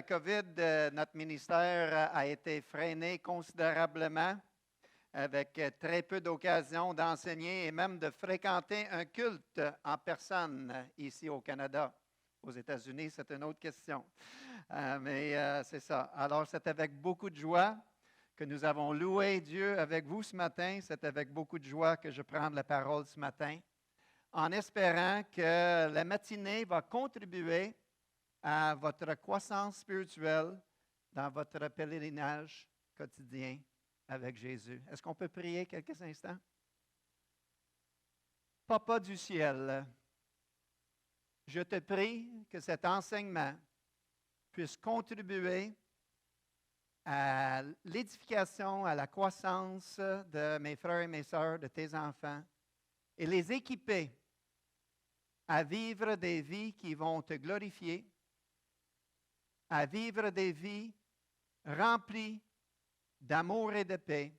la COVID, notre ministère a été freiné considérablement avec très peu d'occasions d'enseigner et même de fréquenter un culte en personne ici au Canada. Aux États-Unis, c'est une autre question. Mais c'est ça. Alors, c'est avec beaucoup de joie que nous avons loué Dieu avec vous ce matin. C'est avec beaucoup de joie que je prends la parole ce matin, en espérant que la matinée va contribuer à votre croissance spirituelle dans votre pèlerinage quotidien avec Jésus. Est-ce qu'on peut prier quelques instants? Papa du ciel, je te prie que cet enseignement puisse contribuer à l'édification, à la croissance de mes frères et mes sœurs, de tes enfants, et les équiper à vivre des vies qui vont te glorifier, à vivre des vies remplies d'amour et de paix,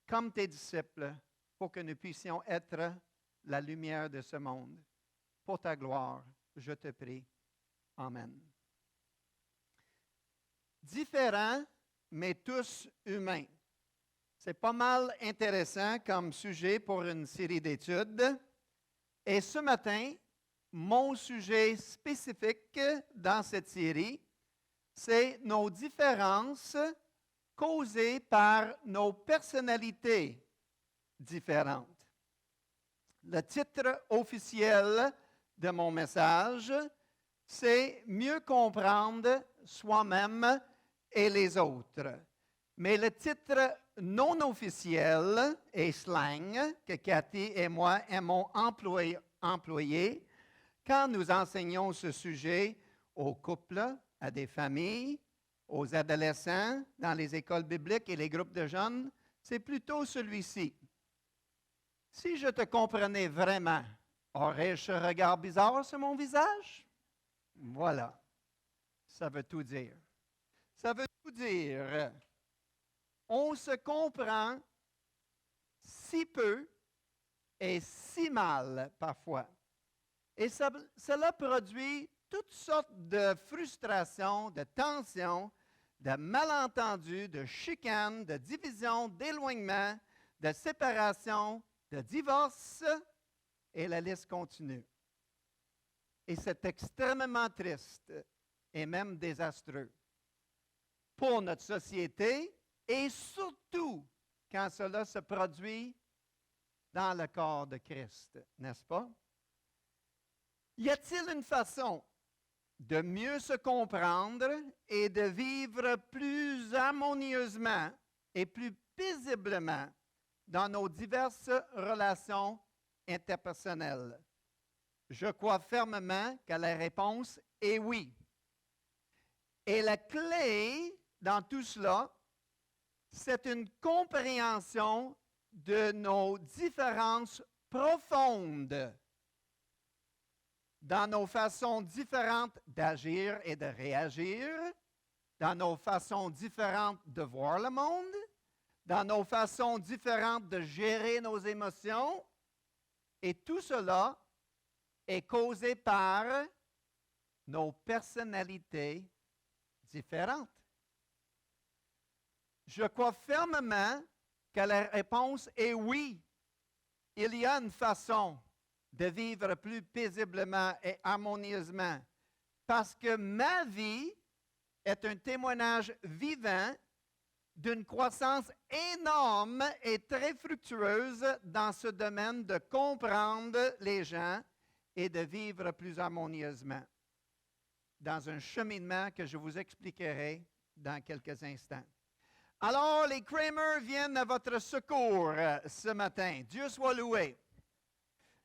comme tes disciples, pour que nous puissions être la lumière de ce monde. Pour ta gloire, je te prie. Amen. Différents, mais tous humains. C'est pas mal intéressant comme sujet pour une série d'études. Et ce matin, mon sujet spécifique dans cette série, c'est nos différences causées par nos personnalités différentes. Le titre officiel de mon message, c'est « Mieux comprendre soi-même et les autres ». Mais le titre non officiel et slang que Cathy et moi aimons employer quand nous enseignons ce sujet aux couples, à des familles, aux adolescents, dans les écoles bibliques et les groupes de jeunes, c'est plutôt celui-ci. Si je te comprenais vraiment, aurais-je ce regard bizarre sur mon visage? Voilà. Ça veut tout dire. Ça veut tout dire. On se comprend si peu et si mal parfois. Et cela produit toutes sortes de frustrations, de tensions, de malentendus, de chicanes, de divisions, d'éloignements, de séparations, de divorces, et la liste continue. Et c'est extrêmement triste et même désastreux pour notre société et surtout quand cela se produit dans le corps de Christ, n'est-ce pas? Y a-t-il une façon de mieux se comprendre et de vivre plus harmonieusement et plus paisiblement dans nos diverses relations interpersonnelles? Je crois fermement que la réponse est oui. Et la clé dans tout cela, c'est une compréhension de nos différences profondes dans nos façons différentes d'agir et de réagir, dans nos façons différentes de voir le monde, dans nos façons différentes de gérer nos émotions. Et tout cela est causé par nos personnalités différentes. Je crois fermement que la réponse est oui. Il y a une façon de vivre plus paisiblement et harmonieusement, parce que ma vie est un témoignage vivant d'une croissance énorme et très fructueuse dans ce domaine de comprendre les gens et de vivre plus harmonieusement, dans un cheminement que je vous expliquerai dans quelques instants. Alors, les Kramer viennent à votre secours ce matin. Dieu soit loué.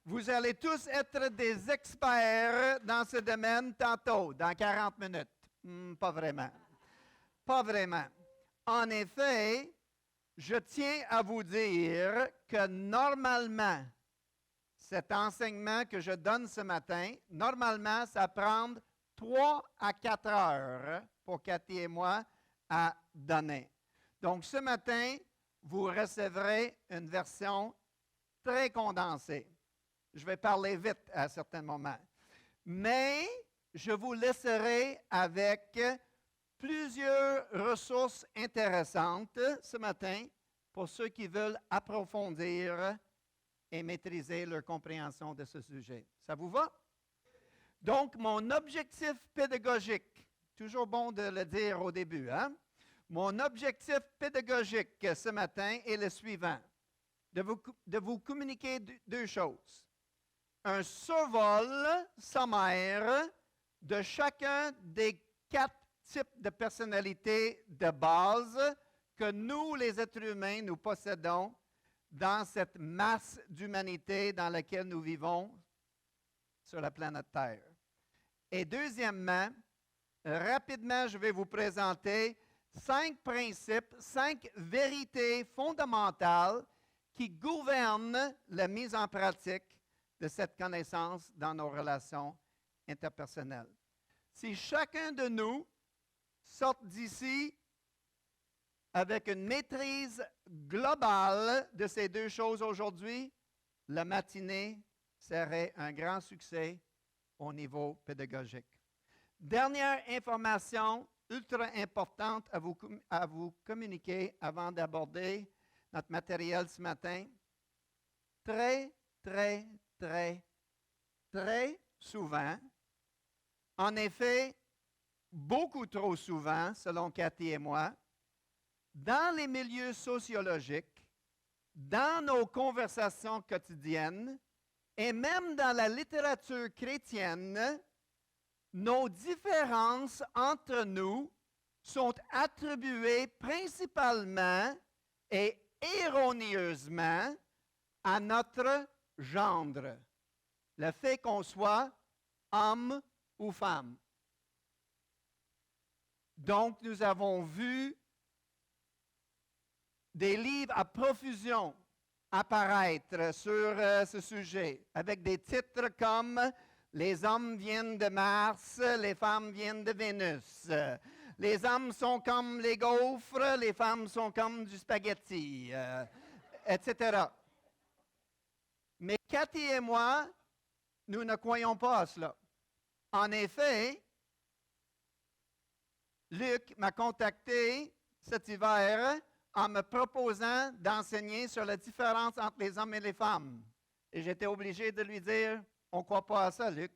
Vous allez tous être des experts dans ce domaine tantôt, dans 40 minutes. Pas vraiment. Pas vraiment. En effet, je tiens à vous dire que normalement, cet enseignement que je donne ce matin, normalement, ça prend 3 à 4 heures pour Cathy et moi à donner. Donc, ce matin, vous recevrez une version très condensée. Je vais parler vite à certains moments. Mais je vous laisserai avec plusieurs ressources intéressantes ce matin pour ceux qui veulent approfondir et maîtriser leur compréhension de ce sujet. Ça vous va? Donc, mon objectif pédagogique, toujours bon de le dire au début, hein? Mon objectif pédagogique ce matin est le suivant, de vous communiquer deux choses. Un survol sommaire de chacun des 4 types de personnalités de base que nous, les êtres humains, nous possédons dans cette masse d'humanité dans laquelle nous vivons sur la planète Terre. Et deuxièmement, rapidement, je vais vous présenter 5 principes, 5 vérités fondamentales qui gouvernent la mise en pratique de cette connaissance dans nos relations interpersonnelles. Si chacun de nous sort d'ici avec une maîtrise globale de ces deux choses aujourd'hui, la matinée serait un grand succès au niveau pédagogique. Dernière information ultra importante à vous communiquer avant d'aborder notre matériel ce matin. Très, très, très, très souvent, en effet, beaucoup trop souvent, selon Cathy et moi, dans les milieux sociologiques, dans nos conversations quotidiennes et même dans la littérature chrétienne, nos différences entre nous sont attribuées principalement et erronéeusement à notre gendre, le fait qu'on soit homme ou femme. Donc, nous avons vu des livres à profusion apparaître sur ce sujet, avec des titres comme « Les hommes viennent de Mars, les femmes viennent de Vénus »,« Les hommes sont comme les gaufres, les femmes sont comme du spaghetti », etc. Mais Cathy et moi, nous ne croyons pas à cela. En effet, Luc m'a contacté cet hiver en me proposant d'enseigner sur la différence entre les hommes et les femmes. Et j'étais obligé de lui dire, on ne croit pas à ça, Luc.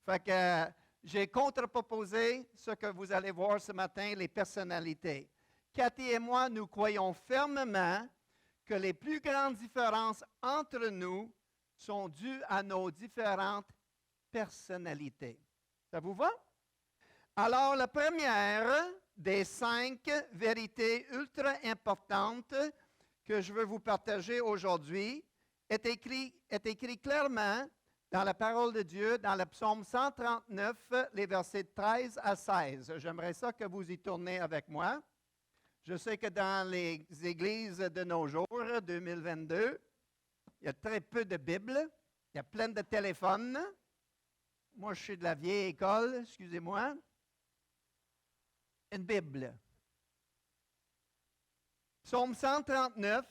Fait que j'ai contre-proposé ce que vous allez voir ce matin, les personnalités. Cathy et moi, nous croyons fermement que les plus grandes différences entre nous sont dues à nos différentes personnalités. Ça vous va? Alors, la première des 5 vérités ultra importantes que je veux vous partager aujourd'hui est écrit clairement dans la parole de Dieu, dans le psaume 139, les versets 13 à 16. J'aimerais ça que vous y tournez avec moi. Je sais que dans les églises de nos jours, 2022, il y a très peu de Bibles, il y a plein de téléphones. Moi, je suis de la vieille école, excusez-moi. Une Bible. Psaume 139,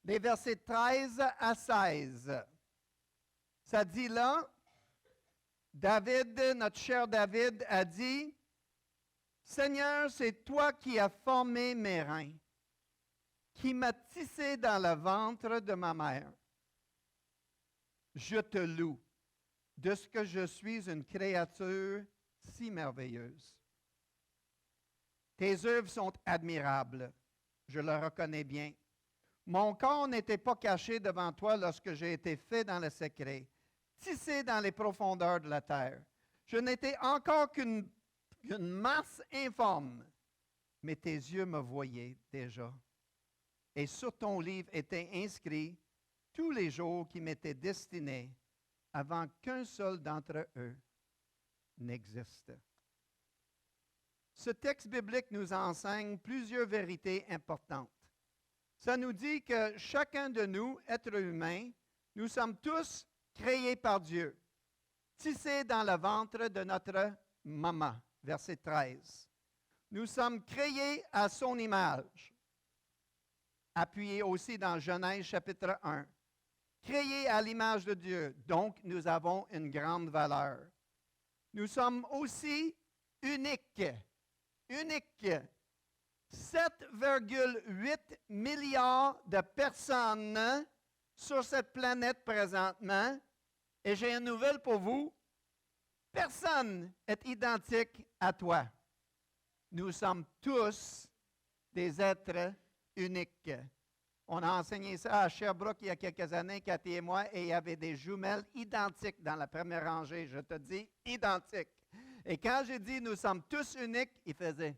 les versets 13 à 16. Ça dit là, David, notre cher David, a dit, « Seigneur, c'est toi qui as formé mes reins, qui m'as tissé dans le ventre de ma mère. Je te loue de ce que je suis une créature si merveilleuse. Tes œuvres sont admirables, je le reconnais bien. Mon corps n'était pas caché devant toi lorsque j'ai été fait dans le secret, tissé dans les profondeurs de la terre. Je n'étais encore qu'une masse informe, mais tes yeux me voyaient déjà. Et sur ton livre étaient inscrits tous les jours qui m'étaient destinés avant qu'un seul d'entre eux n'existe. » Ce texte biblique nous enseigne plusieurs vérités importantes. Ça nous dit que chacun de nous, êtres humains, nous sommes tous créés par Dieu, tissés dans le ventre de notre maman, verset 13. Nous sommes créés à son image, appuyé aussi dans Genèse chapitre 1. créés à l'image de Dieu. Donc, nous avons une grande valeur. Nous sommes aussi uniques. Uniques. 7,8 milliards de personnes sur cette planète présentement. Et j'ai une nouvelle pour vous. Personne n'est identique à toi. Nous sommes tous des êtres uniques. On a enseigné ça à Sherbrooke il y a quelques années, Cathy et moi, et il y avait des jumelles identiques dans la première rangée. Je te dis, identiques. Et quand j'ai dit nous sommes tous uniques, il faisait.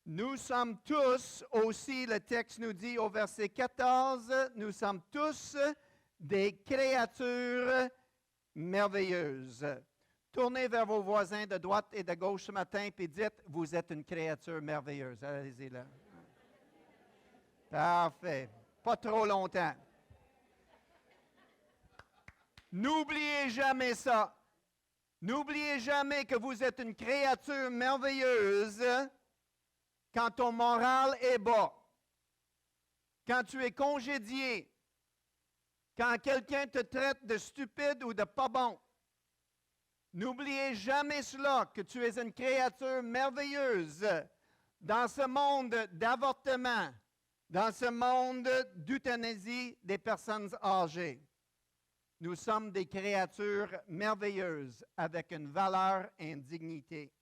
Nous sommes tous, aussi le texte nous dit au verset 14, nous sommes tous des créatures merveilleuses. Tournez vers vos voisins de droite et de gauche ce matin et dites, vous êtes une créature merveilleuse. Allez-y là. Parfait. Pas trop longtemps. N'oubliez jamais ça. N'oubliez jamais que vous êtes une créature merveilleuse quand ton moral est bas, quand tu es congédié, quand quelqu'un te traite de stupide ou de pas bon. N'oubliez jamais cela, que tu es une créature merveilleuse dans ce monde d'avortement, dans ce monde d'euthanasie des personnes âgées. Nous sommes des créatures merveilleuses avec une valeur et une dignité.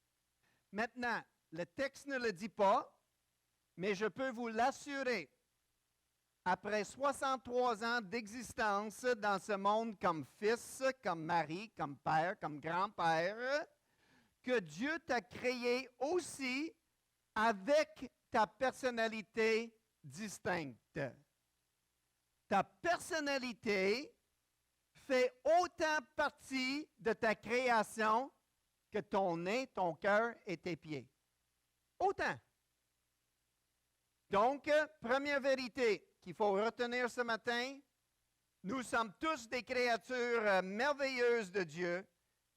Maintenant, le texte ne le dit pas, mais je peux vous l'assurer, après 63 ans d'existence dans ce monde comme fils, comme mari, comme père, comme grand-père, que Dieu t'a créé aussi avec ta personnalité distincte. Ta personnalité fait autant partie de ta création que ton nez, ton cœur et tes pieds. Autant. Donc, première vérité qu'il faut retenir ce matin, nous sommes tous des créatures merveilleuses de Dieu,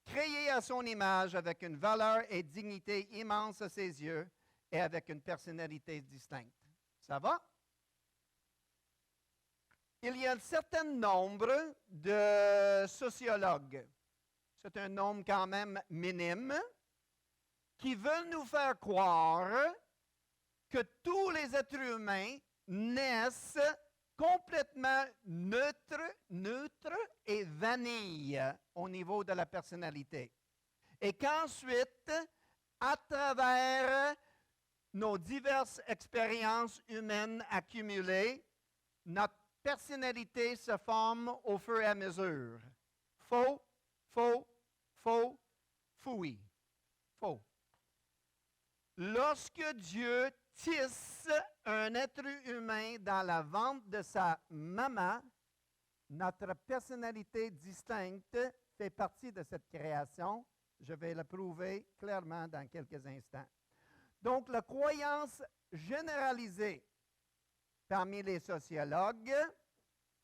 créées à son image avec une valeur et dignité immense à ses yeux et avec une personnalité distincte. Ça va? Il y a un certain nombre de sociologues, c'est un nombre quand même minime, qui veulent nous faire croire que tous les êtres humains naissent complètement neutres et vanille au niveau de la personnalité. Et qu'ensuite, à travers nos diverses expériences humaines accumulées, notre personnalité se forme au fur et à mesure. Faux, faux, faux, fouille. Faux. Lorsque Dieu tisse un être humain dans la ventre de sa maman, notre personnalité distincte fait partie de cette création. Je vais le prouver clairement dans quelques instants. Donc, la croyance généralisée parmi les sociologues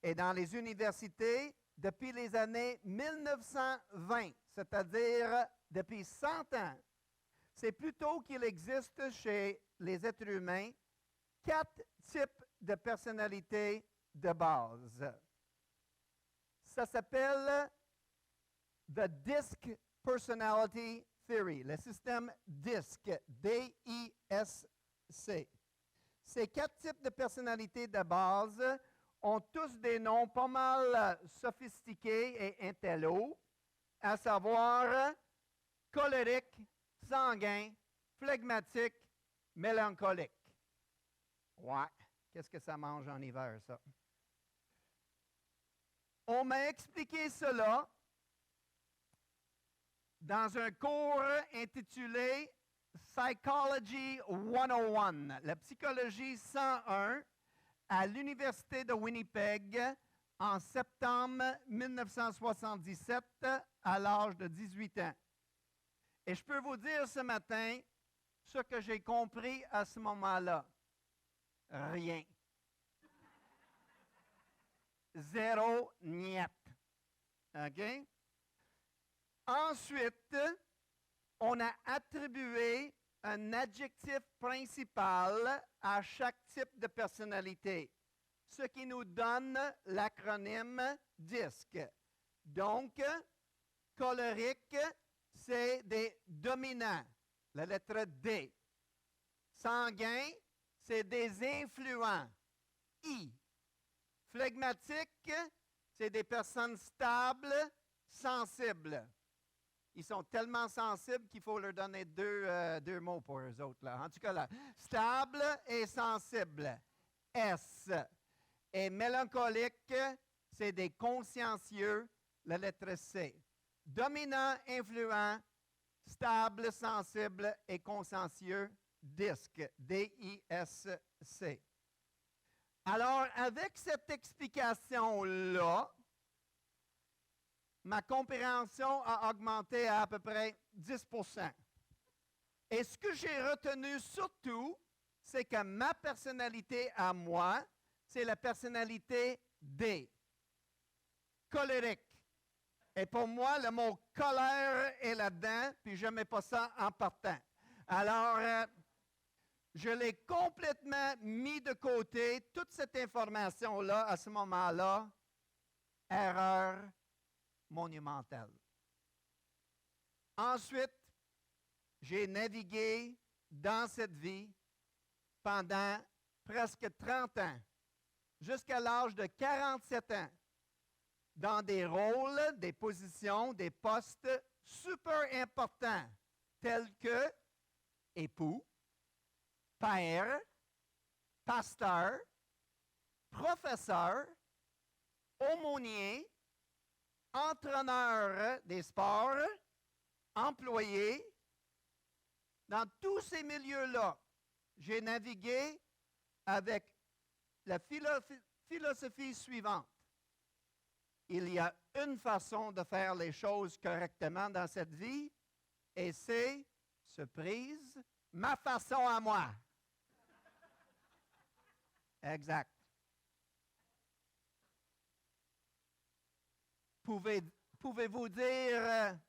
et dans les universités depuis les années 1920, c'est-à-dire depuis 100 ans, c'est plutôt qu'il existe chez les êtres humains 4 types de personnalités de base. Ça s'appelle the DISC Personality Theory, le système DISC, D-I-S-C. Ces 4 types de personnalités de base ont tous des noms pas mal sophistiqués et intello, à savoir colérique, sanguin, flegmatique, mélancolique. Ouais, qu'est-ce que ça mange en hiver, ça? On m'a expliqué cela dans un cours intitulé Psychology 101, la psychologie 101, à l'Université de Winnipeg en septembre 1977 à l'âge de 18 ans. Et je peux vous dire ce matin ce que j'ai compris à ce moment-là. Rien. Zéro niet. OK? Ensuite, on a attribué un adjectif principal à chaque type de personnalité, ce qui nous donne l'acronyme DISC. Donc, colérique, c'est des dominants, la lettre D. Sanguin, c'est des influents, I. Flegmatique, c'est des personnes stables, sensibles. Ils sont tellement sensibles qu'il faut leur donner deux mots pour eux autres. Là. En tout cas, là, stable et sensible. S. Et mélancolique, c'est des consciencieux, la lettre C. Dominant, influent, stable, sensible et consciencieux, DISC. D-I-S-C. Alors, avec cette explication-là, ma compréhension a augmenté à peu près 10%. Et ce que j'ai retenu surtout, c'est que ma personnalité à moi, c'est la personnalité D. Colérique. Et pour moi, le mot colère est là-dedans, puis je ne mets pas ça en partant. Alors, je l'ai complètement mis de côté, toute cette information-là, à ce moment-là, erreur monumentale. Ensuite, j'ai navigué dans cette vie pendant presque 30 ans, jusqu'à l'âge de 47 ans, dans des rôles, des positions, des postes super importants, tels que époux, père, pasteur, professeur, aumônier, entraîneur des sports, employé. Dans tous ces milieux-là, j'ai navigué avec la philosophie suivante. Il y a une façon de faire les choses correctement dans cette vie, et c'est, surprise, ma façon à moi. Exact. Pouvez-vous dire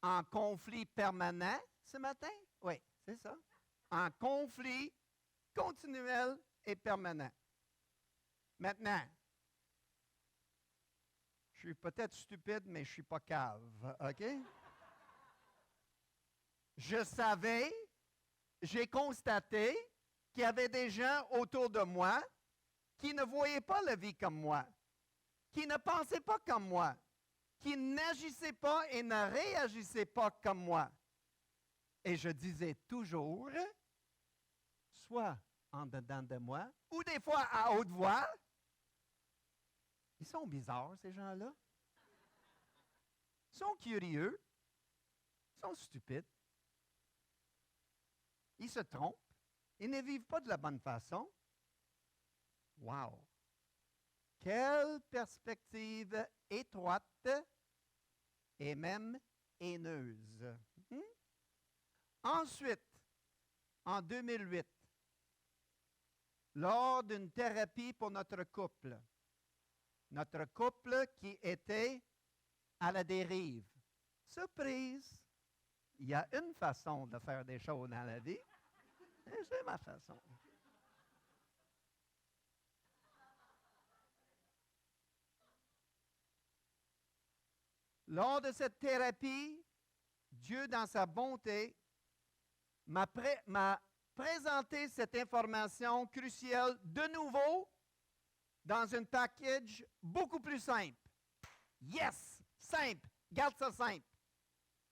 en conflit permanent ce matin? Oui, c'est ça. En conflit continuel et permanent. Maintenant, je suis peut-être stupide, mais je ne suis pas cave, OK? Je savais, j'ai constaté qu'il y avait des gens autour de moi qui ne voyaient pas la vie comme moi, qui ne pensaient pas comme moi, qui n'agissaient pas et ne réagissaient pas comme moi. Et je disais toujours, soit en dedans de moi, ou des fois à haute voix, ils sont bizarres, ces gens-là. Ils sont curieux, ils sont stupides, ils se trompent, ils ne vivent pas de la bonne façon. Wow! Quelle perspective étroite et même haineuse. Ensuite, en 2008, lors d'une thérapie pour notre couple qui était à la dérive. Surprise! Il y a une façon de faire des choses dans la vie, et c'est ma façon. Lors de cette thérapie, Dieu, dans sa bonté, m'a présenté cette information cruciale de nouveau dans un package beaucoup plus simple. Yes! Simple! Garde ça simple.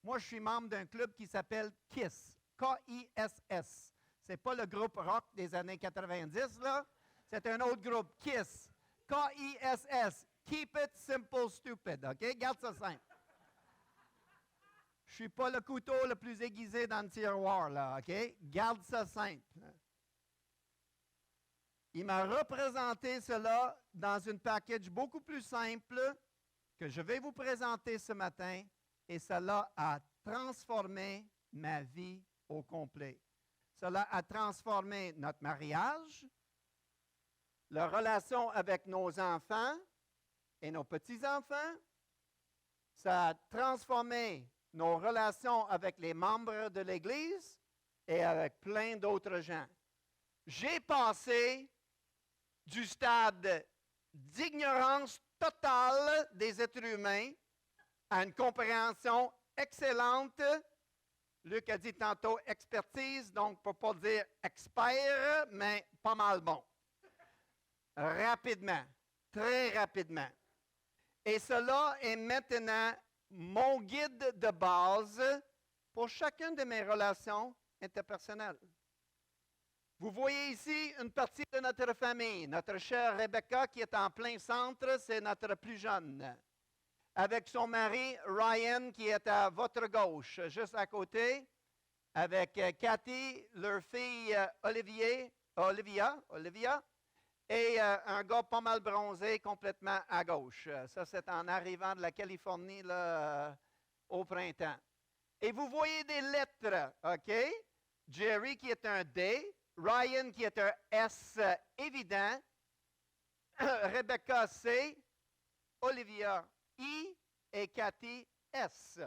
Moi, je suis membre d'un club qui s'appelle KISS. K-I-S-S. Ce n'est pas le groupe rock des années 90, là. C'est un autre groupe, KISS. K-I-S-S. Keep it simple, stupid. OK? Garde ça simple. Je ne suis pas le couteau le plus aiguisé dans le tiroir, là. OK? Garde ça simple. Il m'a représenté cela dans une package beaucoup plus simple que je vais vous présenter ce matin, et cela a transformé ma vie au complet. Cela a transformé notre mariage, la relation avec nos enfants et nos petits-enfants. Ça a transformé nos relations avec les membres de l'Église et avec plein d'autres gens. J'ai passé du stade d'ignorance totale des êtres humains à une compréhension excellente. Luc a dit tantôt expertise, donc pour ne pas dire expert, mais pas mal bon. Rapidement, très rapidement. Et cela est maintenant mon guide de base pour chacune de mes relations interpersonnelles. Vous voyez ici une partie de notre famille. Notre chère Rebecca qui est en plein centre, c'est notre plus jeune. Avec son mari Ryan qui est à votre gauche, juste à côté. Avec Cathy, leur fille Olivia, et un gars pas mal bronzé complètement à gauche. Ça, c'est en arrivant de la Californie là, au printemps. Et vous voyez des lettres, OK? Jerry qui est un D, Ryan qui est un S évident, Rebecca C, Olivia I et Cathy S.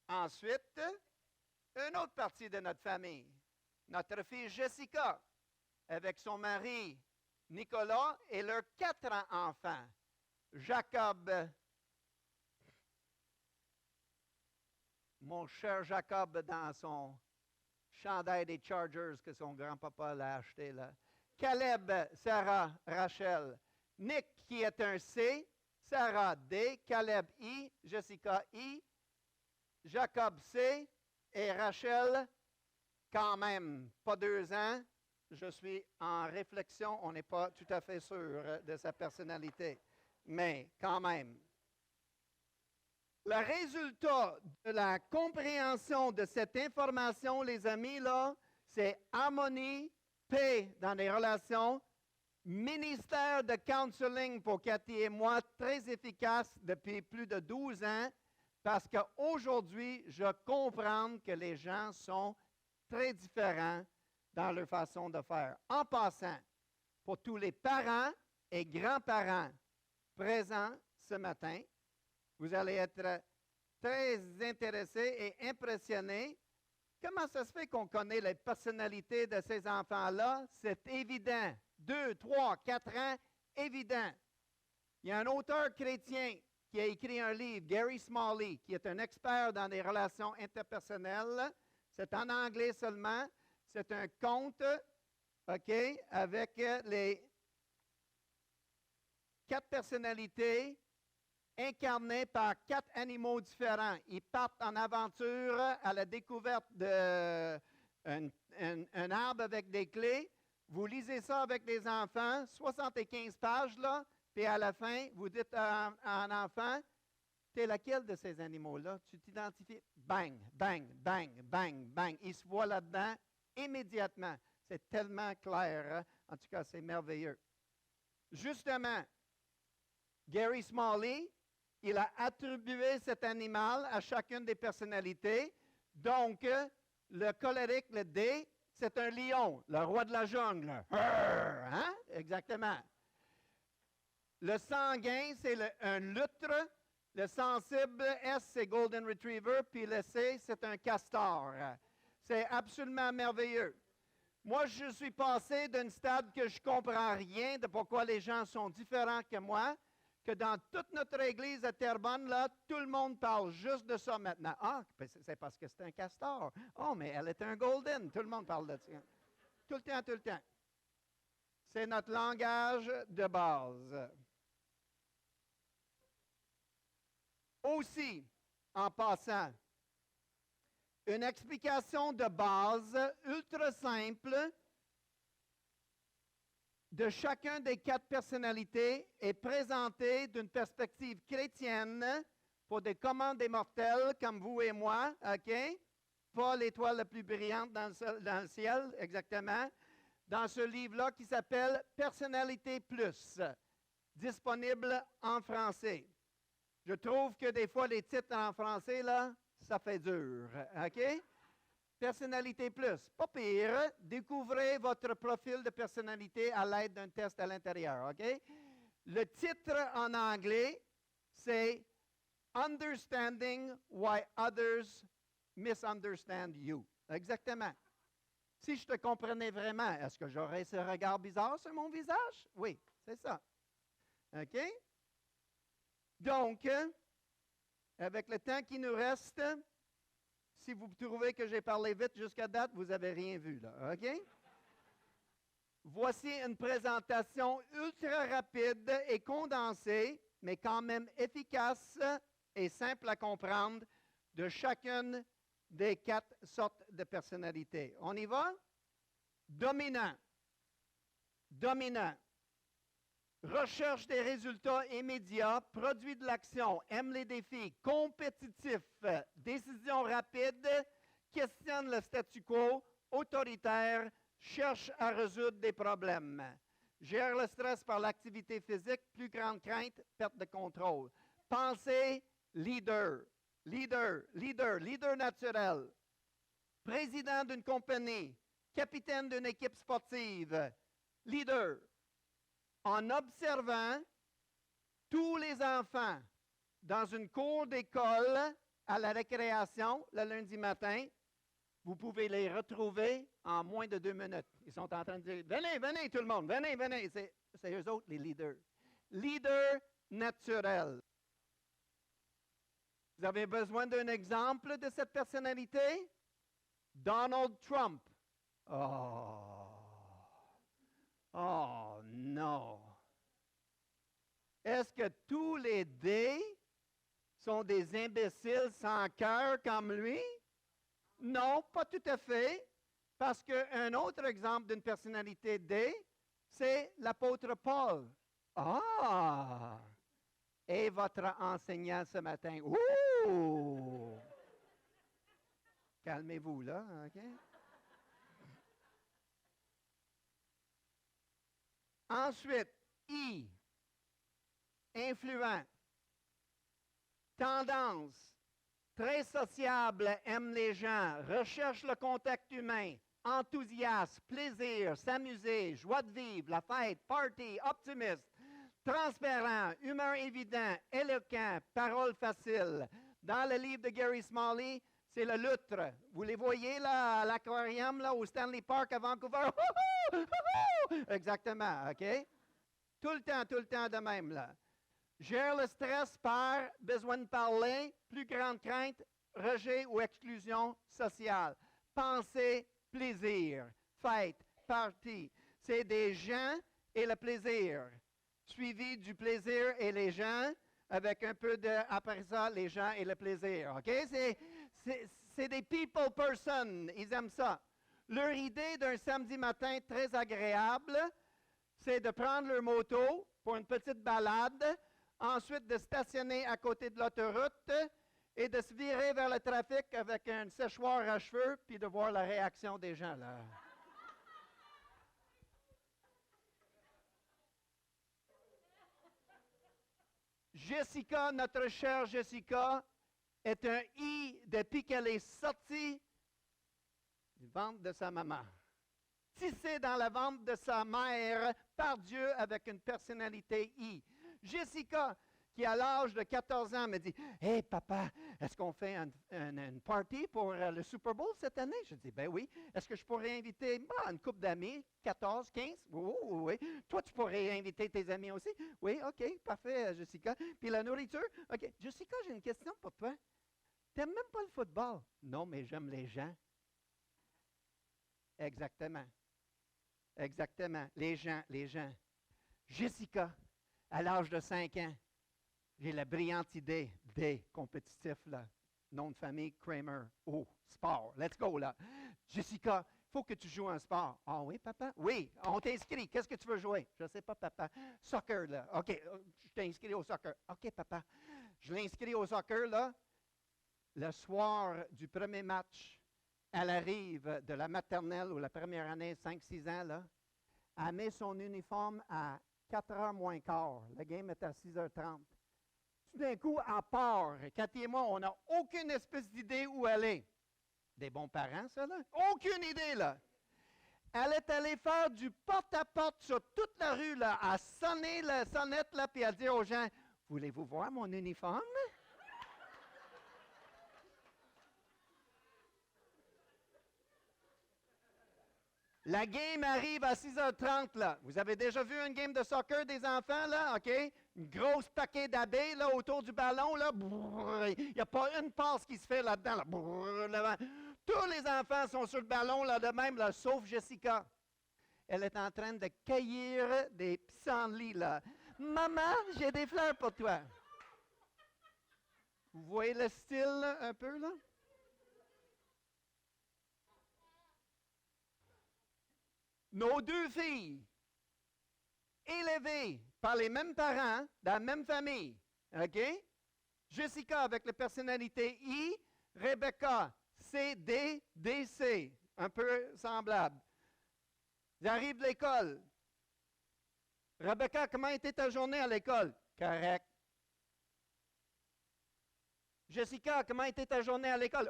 Ensuite, une autre partie de notre famille, notre fille Jessica, avec son mari Nicolas et leurs 4 enfants. Jacob, mon cher Jacob dans son chandail des Chargers que son grand-papa l'a acheté là. Caleb, Sarah, Rachel. Nick qui est un C, Sarah D, Caleb I, Jessica I, Jacob C et Rachel, quand même, pas 2 ans. Je suis en réflexion, on n'est pas tout à fait sûr de sa personnalité, mais quand même. Le résultat de la compréhension de cette information, les amis, là, c'est harmonie, paix dans les relations, ministère de counseling pour Cathy et moi, très efficace depuis plus de 12 ans, parce qu'aujourd'hui, je comprends que les gens sont très différents dans leur façon de faire. En passant, pour tous les parents et grands-parents présents ce matin, vous allez être très intéressés et impressionnés. Comment ça se fait qu'on connaît les personnalités de ces enfants-là? C'est évident. 2, 3, 4 ans, évident. Il y a un auteur chrétien qui a écrit un livre, Gary Smalley, qui est un expert dans les relations interpersonnelles. C'est en anglais seulement. C'est un conte, OK, avec les 4 personnalités incarnées par 4 animaux différents. Ils partent en aventure à la découverte d'un arbre avec des clés. Vous lisez ça avec les enfants, 75 pages, là, puis à la fin, vous dites à un enfant, t'es laquelle de ces animaux-là? Tu t'identifies, bang, bang, bang, bang, bang. Il se voit là-dedans immédiatement. C'est tellement clair. Hein? En tout cas, c'est merveilleux. Justement, Gary Smalley, il a attribué cet animal à chacune des personnalités. Donc, le colérique, le D, c'est un lion, le roi de la jungle. Hein? Exactement. Le sanguin, c'est un loutre. Le sensible, S, c'est Golden Retriever. Puis le C, c'est un castor. C'est absolument merveilleux. Moi, je suis passé d'un stade que je ne comprends rien de pourquoi les gens sont différents que moi, que dans toute notre église à Terrebonne, là, tout le monde parle juste de ça maintenant. Ah, c'est parce que c'est un castor. Oh, mais elle est un golden. Tout le monde parle de ça. Tout le temps, tout le temps. C'est notre langage de base. Aussi, en passant, une explication de base ultra simple de chacun des 4 personnalités est présentée d'une perspective chrétienne pour des commandes des mortels comme vous et moi, OK? Pas l'étoile la plus brillante dans le ciel, exactement. Dans ce livre-là qui s'appelle Personnalité Plus, disponible en français. Je trouve que des fois, les titres en français, là, ça fait dur, OK? Personnalité plus. Pas pire, découvrez votre profil de personnalité à l'aide d'un test à l'intérieur, OK? Le titre en anglais, c'est Understanding why others misunderstand you. Exactement. Si je te comprenais vraiment, est-ce que j'aurais ce regard bizarre sur mon visage? Oui, c'est ça. OK? Donc, avec le temps qui nous reste, si vous trouvez que j'ai parlé vite jusqu'à date, vous n'avez rien vu, là. OK? Voici une présentation ultra rapide et condensée, mais quand même efficace et simple à comprendre de chacune des 4 sortes de personnalités. On y va? Dominant. Dominant. Recherche des résultats immédiats, produit de l'action, aime les défis, compétitif, décision rapide, questionne le statu quo, autoritaire, cherche à résoudre des problèmes. Gère le stress par l'activité physique, plus grande crainte, perte de contrôle. Pensée, leader. Leader naturel. Président d'une compagnie, capitaine d'une équipe sportive, leader. En observant tous les enfants dans une cour d'école à la récréation le lundi matin, vous pouvez les retrouver en moins de 2 minutes. Ils sont en train de dire, venez tout le monde, venez. C'est eux autres les leaders. Leader naturel. Vous avez besoin d'un exemple de cette personnalité? Donald Trump. Oh non. Est-ce que tous les D sont des imbéciles sans cœur comme lui? Non, pas tout à fait. Parce qu'un autre exemple d'une personnalité D, c'est l'apôtre Paul. Ah! Et votre enseignant ce matin. Ouh! Calmez-vous là, OK? Ensuite, I. Influent. Tendance. Très sociable, aime les gens, recherche le contact humain, enthousiaste, plaisir, s'amuser, joie de vivre, la fête, party, optimiste, transparent, humeur évident, éloquent, parole facile. Dans le livre de Gary Smalley, c'est le loutre. Vous les voyez là à l'aquarium, là, au Stanley Park à Vancouver? Exactement, OK? Tout le temps de même, là. Gère le stress par besoin de parler, plus grande crainte, rejet ou exclusion sociale. Pensée, plaisir, fête, party. C'est des gens et le plaisir. Suivi du plaisir et les gens, avec un peu de, après ça, les gens et le plaisir. OK? C'est des people person. Ils aiment ça. Leur idée d'un samedi matin très agréable, c'est de prendre leur moto pour une petite balade, ensuite de stationner à côté de l'autoroute et de se virer vers le trafic avec un séchoir à cheveux, puis de voir la réaction des gens, là. Jessica, notre chère Jessica, est un I depuis qu'elle est sortie du ventre de sa maman. Tissée dans la ventre de sa mère par Dieu avec une personnalité I. Jessica, qui à l'âge de 14 ans, me dit « Hey papa, est-ce qu'on fait une party pour le Super Bowl cette année? » Je dis « Ben oui. Est-ce que je pourrais inviter une couple d'amis, 14, 15? Oui. Toi, tu pourrais inviter tes amis aussi? Oui, OK, parfait, Jessica. Puis la nourriture? OK. Jessica, j'ai une question pour toi. T'aimes même pas le football? Non, mais j'aime les gens. Exactement. Les gens. Jessica, à l'âge de 5 ans, j'ai la brillante idée des compétitifs, là. Nom de famille, Kramer. Oh, sport. Let's go, là. Jessica, il faut que tu joues un sport. Ah oui, papa? Oui, on t'inscrit. Qu'est-ce que tu veux jouer? Je ne sais pas, papa. Soccer, là. OK, je t'inscris au soccer. OK, papa. Je l'inscris au soccer, là. Le soir du premier match, elle arrive de la maternelle ou la première année, 5-6 ans, là. Elle met son uniforme à 4h moins quart. Le game est à 6h30. Tout d'un coup, elle part. Cathy et moi, on n'a aucune espèce d'idée où elle est. Des bons parents, ça, là? Aucune idée, là. Elle est allée faire du porte-à-porte sur toute la rue, là, à sonner la sonnette, là, puis à dire aux gens, « Voulez-vous voir mon uniforme? » La game arrive à 6h30, là. Vous avez déjà vu une game de soccer des enfants, là? OK? Une grosse paquet d'abeilles, là, autour du ballon, là. Il n'y a pas une passe qui se fait là-dedans, là. Tous les enfants sont sur le ballon, là, de même, là, sauf Jessica. Elle est en train de cueillir des pissenlits, là. Maman, j'ai des fleurs pour toi. Vous voyez le style, là, un peu, là? Nos deux filles, élevées par les mêmes parents, dans la même famille, OK? Jessica avec la personnalité I, Rebecca, C, un peu semblable. J'arrive de l'école. Rebecca, comment était ta journée à l'école? Correct. Jessica, comment était ta journée à l'école?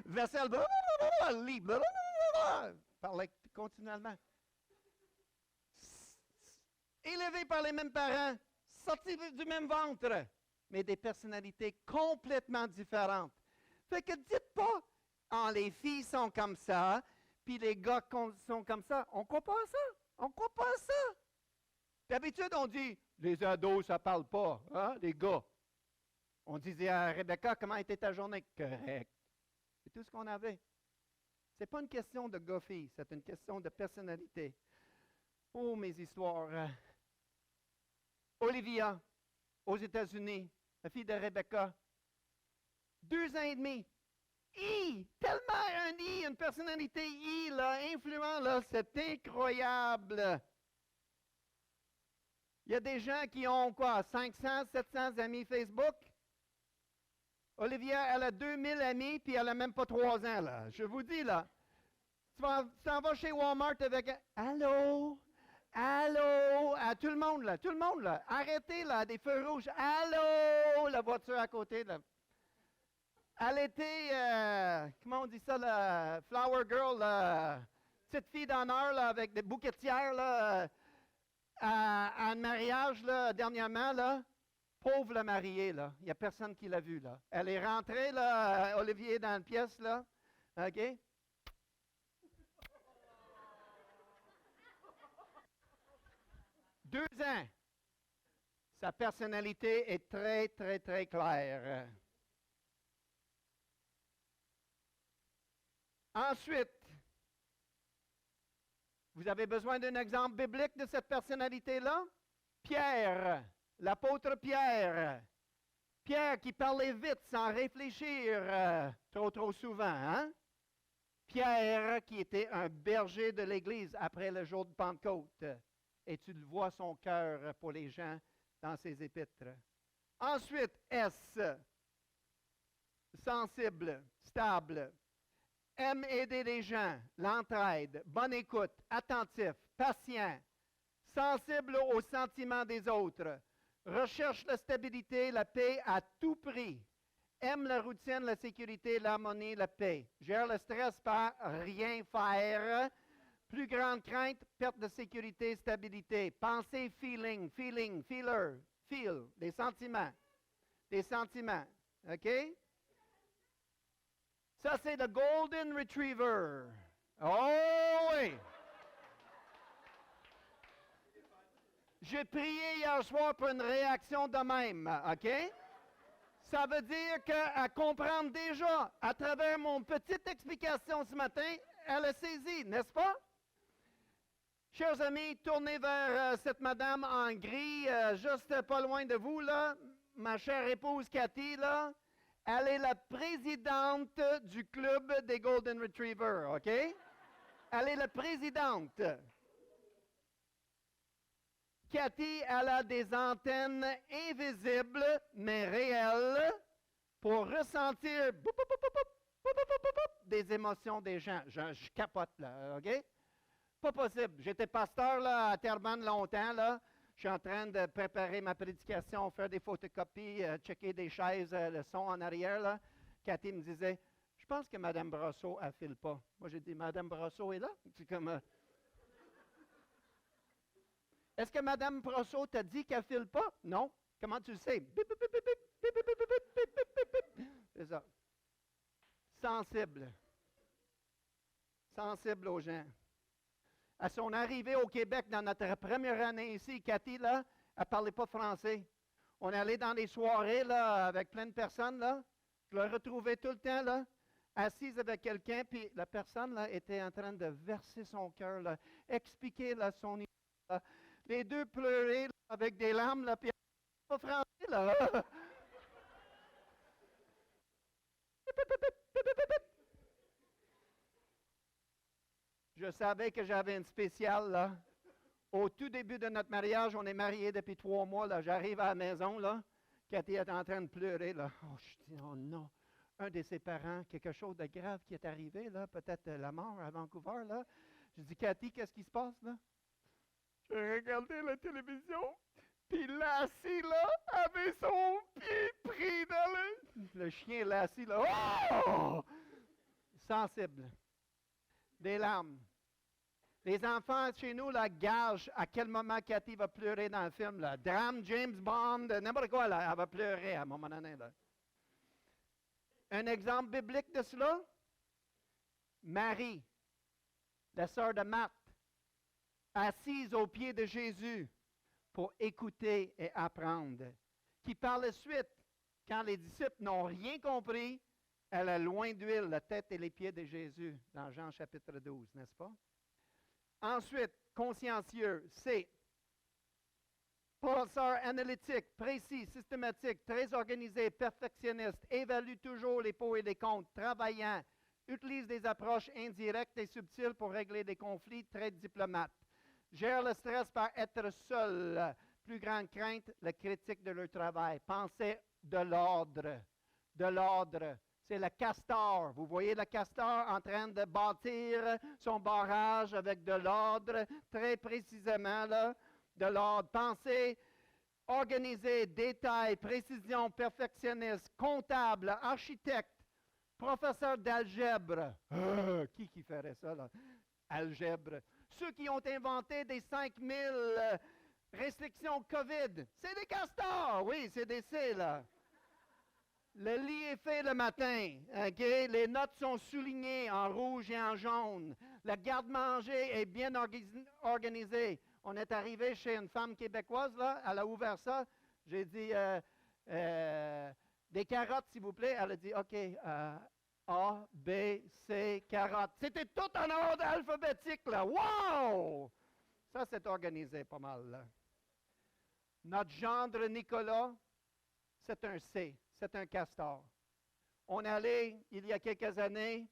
Vaisselle, lit, parlait continuellement. Élevés par les mêmes parents, sortis du même ventre, mais des personnalités complètement différentes. Fait que dites pas, ah, les filles sont comme ça, puis les gars sont comme ça. On croit pas à ça. On croit pas à ça. D'habitude, on dit, les ados, ça parle pas, hein, les gars. On disait à Rebecca, comment était ta journée? Correct. C'est tout ce qu'on avait. Ce n'est pas une question de gars-filles, c'est une question de personnalité. Oh, mes histoires. Olivia, aux États-Unis, la fille de Rebecca, 2 ans et demi. Tellement un une personnalité là, influent, là, c'est incroyable. Il y a des gens qui ont quoi, 500, 700 amis Facebook? Olivia, elle a 2000 amis, puis elle n'a même pas 3 ans, là. Je vous dis, là. Tu t'en vas chez Walmart avec Allô? Allô? À tout le monde, là. Tout le monde, là. Arrêtez, là, des feux rouges. Allô? La voiture à côté, là. Elle était, comment on dit ça, la Flower Girl, la petite fille d'honneur, là, avec des bouquetières, là, à un mariage, là, dernièrement, là. Pauvre la mariée, là. Il n'y a personne qui l'a vue, là. Elle est rentrée, là, Olivier, dans la pièce, là. OK? Deux ans. Sa personnalité est très, très, très claire. Ensuite, vous avez besoin d'un exemple biblique de cette personnalité-là? Pierre, l'apôtre Pierre. Pierre qui parlait vite sans réfléchir trop souvent. Hein? Pierre qui était un berger de l'Église après le jour de Pentecôte. Et tu le vois son cœur pour les gens dans ses épîtres. Ensuite, S, sensible, stable, aime aider les gens, l'entraide, bonne écoute, attentif, patient, sensible aux sentiments des autres, recherche la stabilité, la paix à tout prix, aime la routine, la sécurité, l'harmonie, la paix, gère le stress par rien faire, plus grande crainte, perte de sécurité, stabilité, pensée, feeling, feeler, feel, des sentiments, OK? Ça, c'est le Golden Retriever. Oh oui! J'ai prié hier soir pour une réaction de même, OK? Ça veut dire qu'à comprendre déjà, à travers mon petite explication ce matin, elle a saisi, n'est-ce pas? Chers amis, tournez vers cette madame en gris, juste pas loin de vous, là, ma chère épouse Cathy, là. Elle est la présidente du club des Golden Retrievers, OK? Elle est la présidente. Cathy, elle a des antennes invisibles, mais réelles, pour ressentir des émotions des gens. Je capote, là, OK? Pas possible. J'étais pasteur là, à Terrebonne longtemps. Là. Je suis en train de préparer ma prédication, faire des photocopies, checker des chaises, le son en arrière. Là. Cathy me disait, je pense que Mme Brosseau, elle ne file pas. Moi, j'ai dit, Mme Brosseau est là? C'est comme, est-ce que Mme Brosseau t'a dit qu'elle ne file pas? Non. Comment tu le sais? C'est ça. sensible. Sensible aux gens. À son arrivée au Québec, dans notre première année ici, Cathy, là, elle ne parlait pas français. On allait dans des soirées, là, avec plein de personnes, là. Je la retrouvais tout le temps, là, assise avec quelqu'un, puis la personne, là, était en train de verser son cœur, là, expliquer, là, son histoire, là. Les deux pleuraient, là, avec des larmes, là, puis elle ne parlait pas français, là. Je savais que j'avais une spéciale, là. Au tout début de notre mariage, on est mariés depuis 3 mois, là. J'arrive à la maison, là. Cathy est en train de pleurer, là. Oh, je dis, oh non. Un de ses parents, quelque chose de grave qui est arrivé, là. Peut-être la mort à Vancouver, là. Je dis, Cathy, qu'est-ce qui se passe, là? J'ai regardé la télévision, puis Lassie, là, avait son pied pris dans le chien Lassie, là. Oh! Sensible. Des larmes. Les enfants chez nous, là, gagent à quel moment Cathy va pleurer dans le film, là. Drame, James Bond, n'importe quoi, là. Elle va pleurer à un moment donné, là. Un exemple biblique de cela? Marie, la sœur de Marthe, assise aux pieds de Jésus pour écouter et apprendre. Qui par la suite, quand les disciples n'ont rien compris, elle a loin d'huile la tête et les pieds de Jésus, dans Jean chapitre 12, n'est-ce pas? Ensuite, consciencieux, c'est penseur analytique, précis, systématique, très organisé, perfectionniste, évalue toujours les pour et les contre, travaillant, utilise des approches indirectes et subtiles pour régler des conflits, très diplomate. Gère le stress par être seul. Plus grande crainte, la critique de leur travail. Pensée de l'ordre. De l'ordre. C'est le castor. Vous voyez le castor en train de bâtir son barrage avec de l'ordre, très précisément, là, de l'ordre. Pensée organisée, détail, précision, perfectionniste, comptable, architecte, professeur d'algèbre. Qui ferait ça, là? Algèbre. Ceux qui ont inventé des 5000 restrictions COVID, c'est des castors. Oui, c'est des C, là. Le lit est fait le matin, OK? Les notes sont soulignées en rouge et en jaune. Le garde-manger est bien organisé. On est arrivé chez une femme québécoise, là, elle a ouvert ça. J'ai dit, des carottes, s'il vous plaît. Elle a dit, OK, A, B, C, carottes. C'était tout en ordre alphabétique, là. Wow! Ça, c'est organisé pas mal, là. Notre gendre Nicolas, c'est un C. C'est un castor. On est allé, il y a quelques années,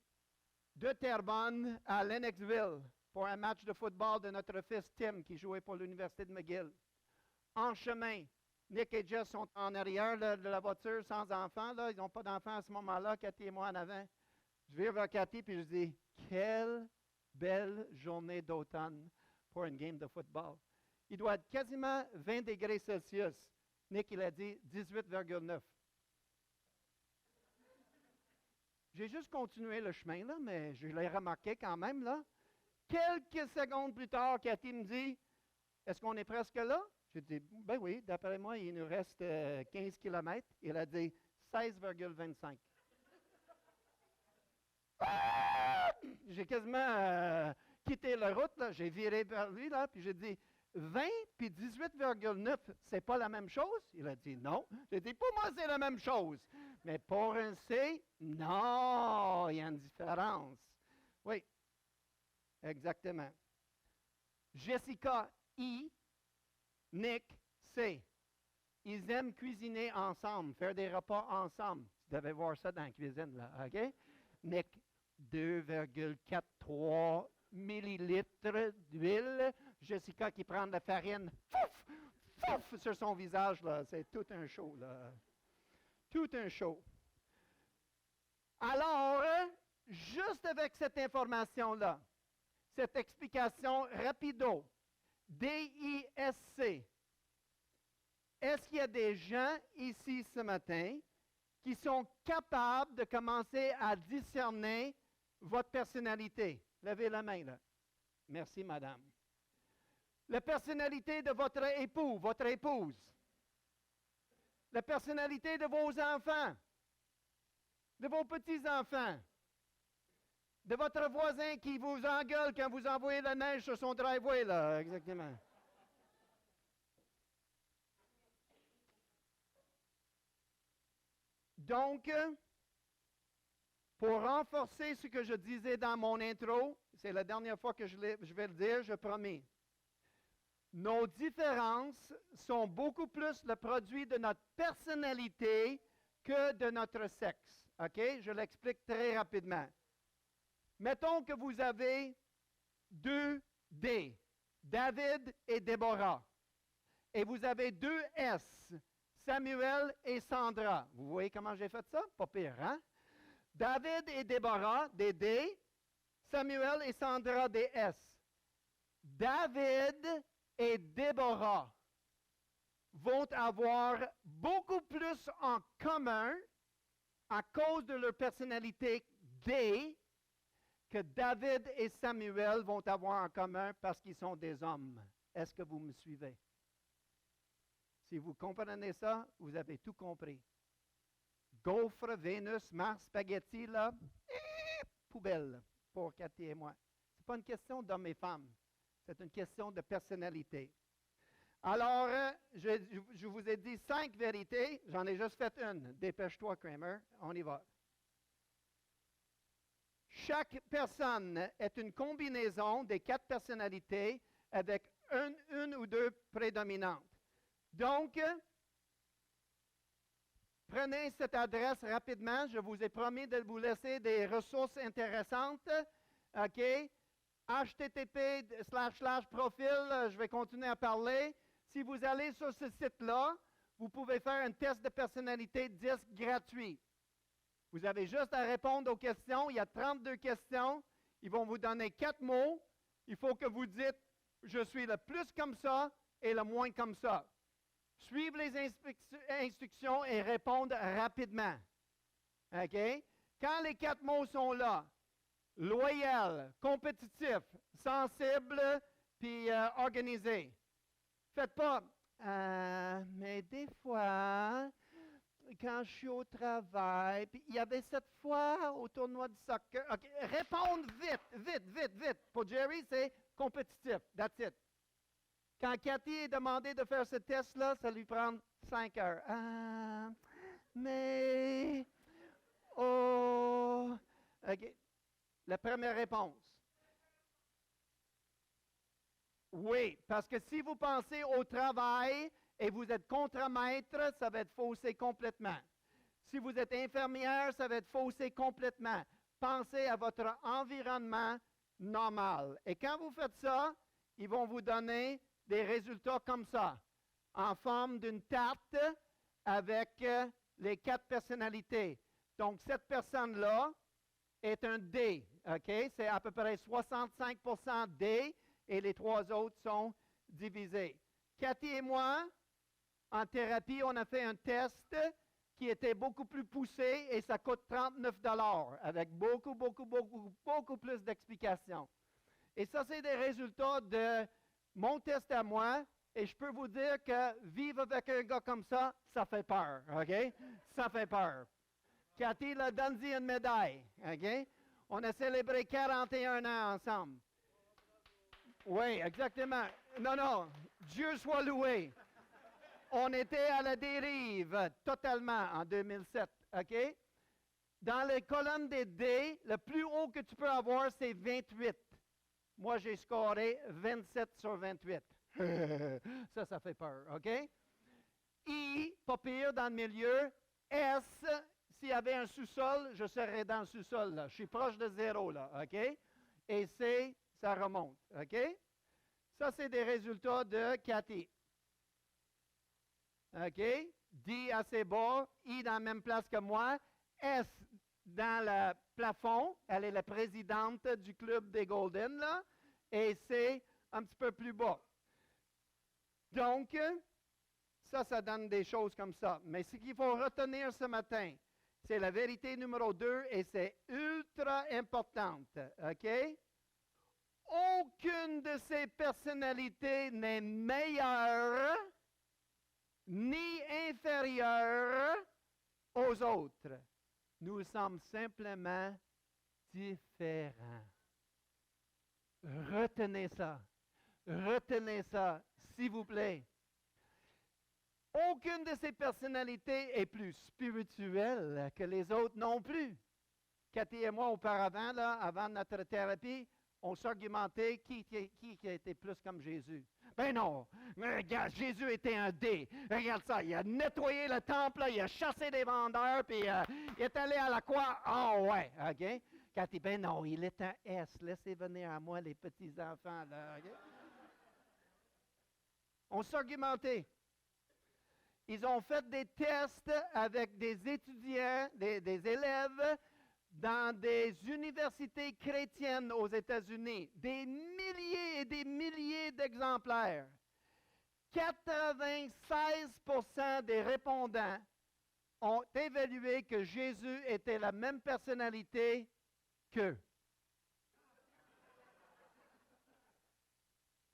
de Terrebonne à Lennoxville pour un match de football de notre fils Tim qui jouait pour l'Université de McGill. En chemin, Nick et Jess sont en arrière là, de la voiture sans enfants. Là. Ils n'ont pas d'enfants à ce moment-là, Cathy et moi en avant. Je vais vers Cathy et je dis, quelle belle journée d'automne pour une game de football. Il doit être quasiment 20 degrés Celsius. Nick, il a dit 18,9. J'ai juste continué le chemin, là, mais je l'ai remarqué quand même, là. Quelques secondes plus tard, Cathy me dit, est-ce qu'on est presque là? J'ai dit, ben oui, d'après moi, il nous reste 15 km. Il a dit 16,25. Ah! J'ai quasiment quitté la route, là. J'ai viré vers lui, là, puis j'ai dit, 20 puis 18,9, c'est pas la même chose? Il a dit non. J'ai dit, pour moi, c'est la même chose. Mais pour un C, non, il y a une différence. Oui, exactement. Jessica, I, Nick, C. Ils aiment cuisiner ensemble, faire des repas ensemble. Tu devais voir ça dans la cuisine, là, OK? Nick, 2,43 millilitres d'huile. Jessica qui prend de la farine, fouf, fouf, sur son visage, là. C'est tout un show, là. Tout un show. Alors, juste avec cette information-là, cette explication rapido, DISC, est-ce qu'il y a des gens ici ce matin qui sont capables de commencer à discerner votre personnalité? Levez la main, là. Merci, madame. La personnalité de votre époux, votre épouse. La personnalité de vos enfants, de vos petits-enfants. De votre voisin qui vous engueule quand vous envoyez la neige sur son driveway, là, exactement. Donc, pour renforcer ce que je disais dans mon intro, c'est la dernière fois que je vais le dire, je promets. Nos différences sont beaucoup plus le produit de notre personnalité que de notre sexe. OK? Je l'explique très rapidement. Mettons que vous avez 2 D, David et Déborah. Et vous avez 2 S, Samuel et Sandra. Vous voyez comment j'ai fait ça? Pas pire, hein? David et Déborah, des D, Samuel et Sandra, des S. David et Déborah vont avoir beaucoup plus en commun à cause de leur personnalité D que David et Samuel vont avoir en commun parce qu'ils sont des hommes. Est-ce que vous me suivez? Si vous comprenez ça, vous avez tout compris. Gaufre, Vénus, Mars, spaghetti, là, poubelle pour Cathy et moi. Ce n'est pas une question d'hommes et femmes, c'est une question de personnalité. Alors, je vous ai dit 5 vérités, j'en ai juste fait une. Dépêche-toi, Kramer, on y va. Chaque personne est une combinaison des 4 personnalités avec une ou 2 prédominantes. Donc, prenez cette adresse rapidement. Je vous ai promis de vous laisser des ressources intéressantes. OK? http://profil, je vais continuer à parler. Si vous allez sur ce site-là, vous pouvez faire un test de personnalité 10 gratuit. Vous avez juste à répondre aux questions. Il y a 32 questions. Ils vont vous donner 4 mots. Il faut que vous dites « Je suis le plus comme ça et le moins comme ça ». Suivre les instructions et répondre rapidement. OK? Quand les 4 mots sont là, loyal, compétitif, sensible, puis organisé. Faites pas, mais des fois, quand je suis au travail, puis il y avait cette fois au tournoi de soccer. OK, répondre vite. Pour Jerry, c'est compétitif. That's it. Quand Cathy est demandé de faire ce test-là, ça lui prend 5 heures. OK. La première réponse. Oui, parce que si vous pensez au travail et vous êtes contremaître, ça va être faussé complètement. Si vous êtes infirmière, ça va être faussé complètement. Pensez à votre environnement normal. Et quand vous faites ça, ils vont vous donner des résultats comme ça, en forme d'une tarte avec les 4 personnalités. Donc, cette personne-là est un D, OK? C'est à peu près 65% D et les 3 autres sont divisés. Cathy et moi, en thérapie, on a fait un test qui était beaucoup plus poussé et ça coûte 39 $ avec beaucoup plus d'explications. Et ça, c'est des résultats de mon test à moi, et je peux vous dire que vivre avec un gars comme ça, ça fait peur, OK? Ça fait peur. Cathy, là, donne-y une médaille, OK? On a célébré 41 ans ensemble. Oui, exactement. Non, Dieu soit loué. On était à la dérive totalement en 2007, OK? Dans les colonnes des D, le plus haut que tu peux avoir, c'est 28. Moi, j'ai scoré 27 sur 28. Ça fait peur, OK? I, pas pire dans le milieu. S, s'il y avait un sous-sol, je serais dans le sous-sol, là. Je suis proche de 0, là, OK? Et C, ça remonte, OK? Ça, c'est des résultats de Cathy. OK? D assez bas, I dans la même place que moi. S dans le plafond, elle est la présidente du club des Golden, là, et c'est un petit peu plus bas. Donc, ça donne des choses comme ça. Mais ce qu'il faut retenir ce matin, c'est la vérité numéro 2 et c'est ultra importante. OK? Aucune de ces personnalités n'est meilleure ni inférieure aux autres. Nous sommes simplement différents. Retenez ça. Retenez ça, s'il vous plaît. Aucune de ces personnalités est plus spirituelle que les autres non plus. Cathy et moi, auparavant, là, avant notre thérapie, on s'argumentait qui était plus comme Jésus. Ben non, mais regarde, Jésus était un dé. Regarde ça, il a nettoyé le temple, là, il a chassé des vendeurs, puis il est allé à la croix. Ah ouais, OK? Cathy, ben non, il est un S. Laissez venir à moi les petits-enfants, là, OK? On s'argumentait. Ils ont fait des tests avec des étudiants, des élèves, dans des universités chrétiennes aux États-Unis, des milliers et des milliers d'exemplaires. 96% des répondants ont évalué que Jésus était la même personnalité qu'eux.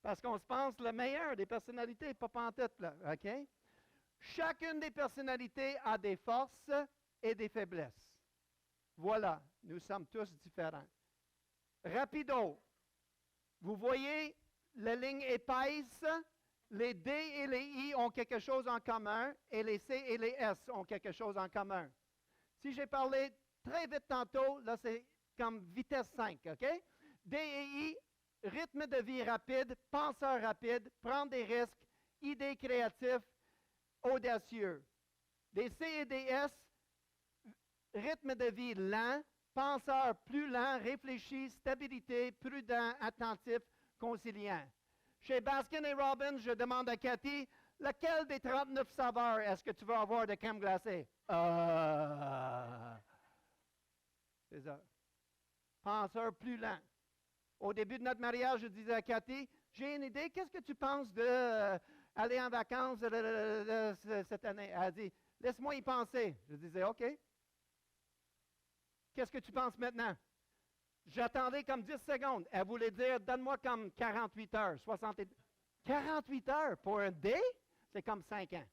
Parce qu'on se pense le meilleur des personnalités, pas pantoute, là, OK? Chacune des personnalités a des forces et des faiblesses. Voilà, nous sommes tous différents. Rapido, vous voyez la ligne épaisse, les D et les I ont quelque chose en commun et les C et les S ont quelque chose en commun. Si j'ai parlé très vite tantôt, là c'est comme vitesse 5, OK? D et I, rythme de vie rapide, penseur rapide, prendre des risques, idées créatives, audacieux. Des C et des S, rythme de vie lent, penseur plus lent, réfléchi, stabilité, prudent, attentif, conciliant. Chez Baskin et Robbins, je demande à Cathy, lequel des 39 saveurs est-ce que tu veux avoir de crème glacée? C'est ça. Penseur plus lent. Au début de notre mariage, je disais à Cathy, j'ai une idée, qu'est-ce que tu penses d'aller en vacances cette année? Elle a dit, laisse-moi y penser. Je disais, OK. Qu'est-ce que tu penses maintenant? J'attendais comme 10 secondes. Elle voulait dire, donne-moi comme 48 heures. 48 heures pour un dé? C'est comme 5 ans.